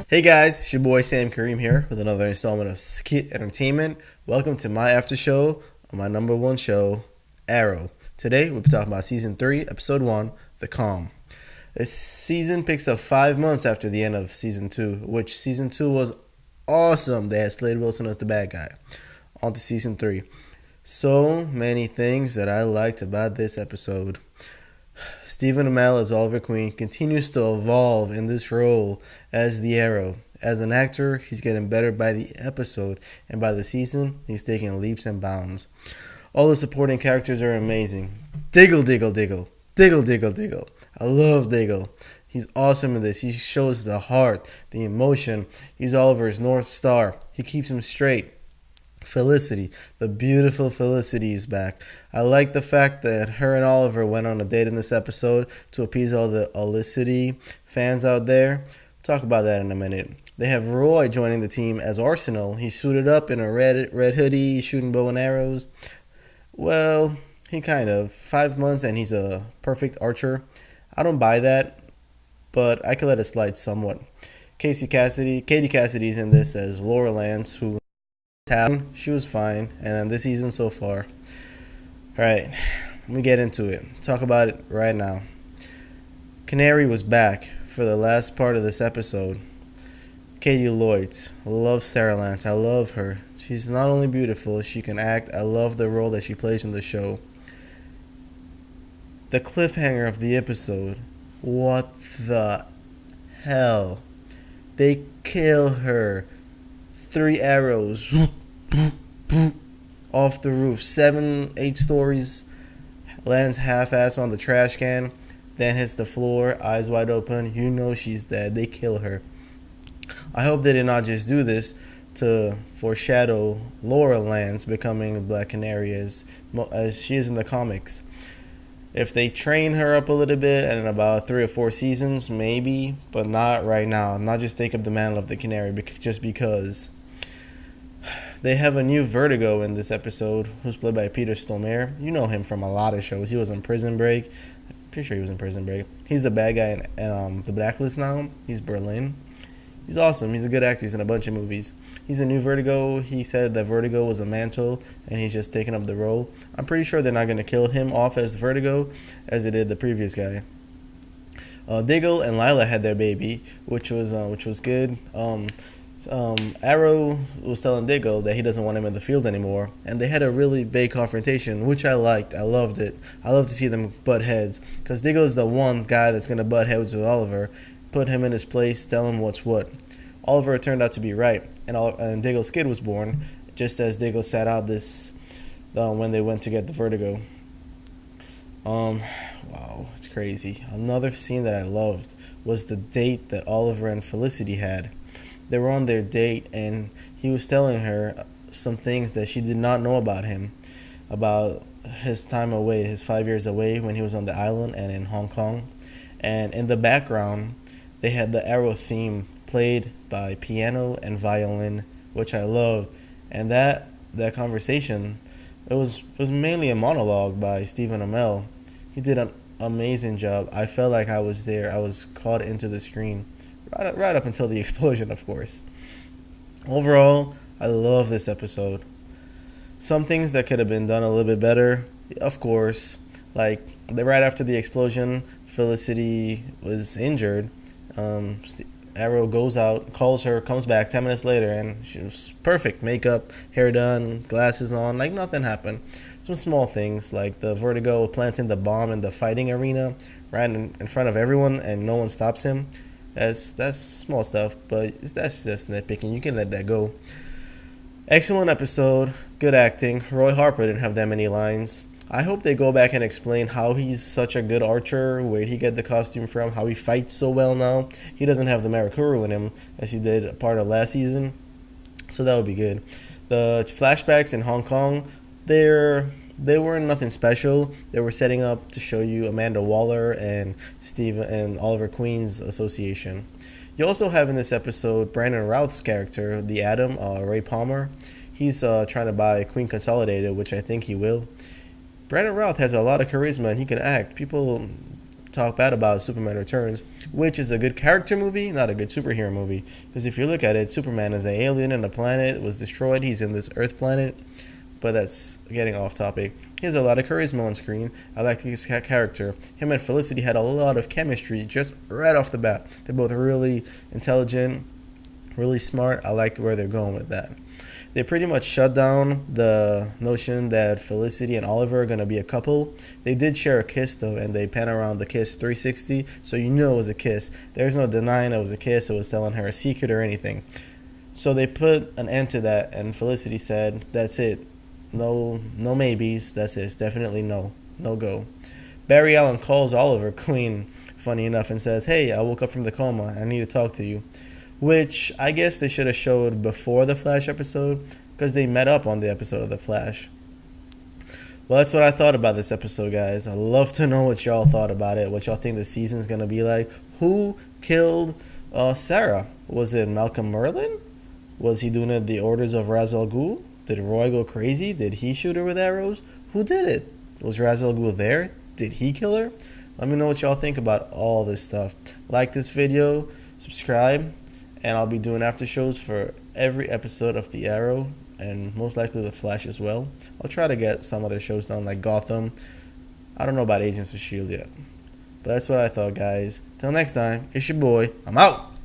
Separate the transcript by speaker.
Speaker 1: Hey guys, it's your boy Karim here with another installment of SKIT Entertainment. Welcome to my after show on my number one show, Arrow. Today we'll be talking about Season 3, Episode 1, The Calm. This season picks up 5 months after the end of Season 2, which Season 2 was awesome. They had Slade Wilson as the bad guy. On to Season 3. So many things that I liked about this episode. Stephen Amell as Oliver Queen continues to evolve in this role as the Arrow. As an actor, he's getting better by the episode, and by the season, he's taking leaps and bounds. All the supporting characters are amazing. Diggle, Diggle, Diggle. Diggle, Diggle, Diggle. I love Diggle. He's awesome in this. He shows the heart, the emotion. He's Oliver's North Star. He keeps him straight. Felicity, the beautiful Felicity is back. I like the fact that her and Oliver went on a date in this episode to appease all the Olicity fans out there. Talk about that in a minute. They have Roy joining the team as Arsenal. He's suited up in a red hoodie, shooting bow and arrows. Well, he kind of. 5 months and he's a perfect archer. I don't buy that, but I could let it slide somewhat. Katie Cassidy's in this as Laura Lance, who she was fine, and then this season so far. Alright, let me get into it. Talk about it right now. Canary was back for the last part of this episode. Katie Lloyd. I love Sarah Lance. I love her. She's not only beautiful, she can act. I love the role that she plays in the show. The cliffhanger of the episode. What the hell? They kill her. 3 arrows off the roof, 7-8 stories, lands half-ass on the trash can, then hits the floor, eyes wide open. You know she's dead. They kill her. I hope they did not just do this to foreshadow Laura Lance becoming the Black Canary as she is in the comics. If they train her up a little bit and in about 3 or 4 seasons, maybe, but not right now. Not just take up the mantle of the Canary just because. They have a new Vertigo in this episode, who's played by Peter Stormare. You know him from a lot of shows. He was in Prison Break. I'm pretty sure he was in Prison Break. He's the bad guy in The Blacklist now. He's Berlin. He's awesome. He's a good actor. He's in a bunch of movies. He's a new Vertigo. He said that Vertigo was a mantle, and he's just taking up the role. I'm pretty sure they're not going to kill him off as Vertigo, as they did the previous guy. Diggle and Lila had their baby, which was good. Arrow was telling Diggle that he doesn't want him in the field anymore, and they had a really big confrontation, which I liked. I loved it. I love to see them butt heads, because Diggle is the one guy that's going to butt heads with Oliver, put him in his place, tell him what's what. Oliver turned out to be right, and Diggle's kid was born, just as Diggle sat out this when they went to get the Vertigo. Wow, it's crazy. Another scene that I loved was the date that Oliver and Felicity had. They were on their date, and he was telling her some things that she did not know about him, about his time away, his 5 years away when he was on the island and in Hong Kong. And in the background, they had the Arrow theme played by piano and violin, which I loved. And that conversation, it was mainly a monologue by Stephen Amell. He did an amazing job. I felt like I was there. I was caught into the screen. Right up until the explosion, of course. Overall, I love this episode. Some things that could have been done a little bit better, of course. Like, right after the explosion, Felicity was injured. Arrow goes out, calls her, comes back 10 minutes later, and she was perfect. Makeup, hair done, glasses on, like nothing happened. Some small things, like the Vertigo planting the bomb in the fighting arena right in front of everyone, and no one stops him. That's small stuff, but that's just nitpicking. You can let that go. Excellent episode. Good acting. Roy Harper didn't have that many lines. I hope they go back and explain how he's such a good archer, where did he get the costume from, how he fights so well now. He doesn't have the Marakuru in him as he did part of last season, so that would be good. The flashbacks in Hong Kong, they weren't nothing special. They were setting up to show you Amanda Waller and Steve and Oliver Queen's association. You also have in this episode Brandon Routh's character, the Atom, Ray Palmer. He's trying to buy Queen Consolidated, which I think he will. Brandon Routh has a lot of charisma and he can act. People talk bad about Superman Returns, which is a good character movie, not a good superhero movie. Because if you look at it, Superman is an alien and the planet was destroyed. He's in this Earth planet. But that's getting off topic. He has a lot of charisma on screen. I like his character. Him and Felicity had a lot of chemistry just right off the bat. They're both really intelligent, really smart. I like where they're going with that. They pretty much shut down the notion that Felicity and Oliver are going to be a couple. They did share a kiss, though, and they pan around the kiss 360, so you knew it was a kiss. There's no denying it was a kiss. It was telling her a secret or anything. So they put an end to that, and Felicity said, that's it. No maybes. That's it. It's definitely no go. Barry Allen calls Oliver Queen, funny enough, and says, hey, I woke up from the coma. I need to talk to you. Which I guess they should have showed before the Flash episode, because they met up on the episode of The Flash. Well, that's what I thought about this episode, guys. I'd love to know what y'all thought about it, what y'all think the season's going to be like. Who killed Sarah? Was it Malcolm Merlyn? Was he doing it at the orders of Ra's al Ghul? Did Roy go crazy? Did he shoot her with arrows? Who did it? Was Ra's al Ghul there? Did he kill her? Let me know what y'all think about all this stuff. Like this video, subscribe, and I'll be doing after shows for every episode of The Arrow and most likely The Flash as well. I'll try to get some other shows done like Gotham. I don't know about Agents of S.H.I.E.L.D. yet. But that's what I thought, guys. Till next time, it's your boy. I'm out.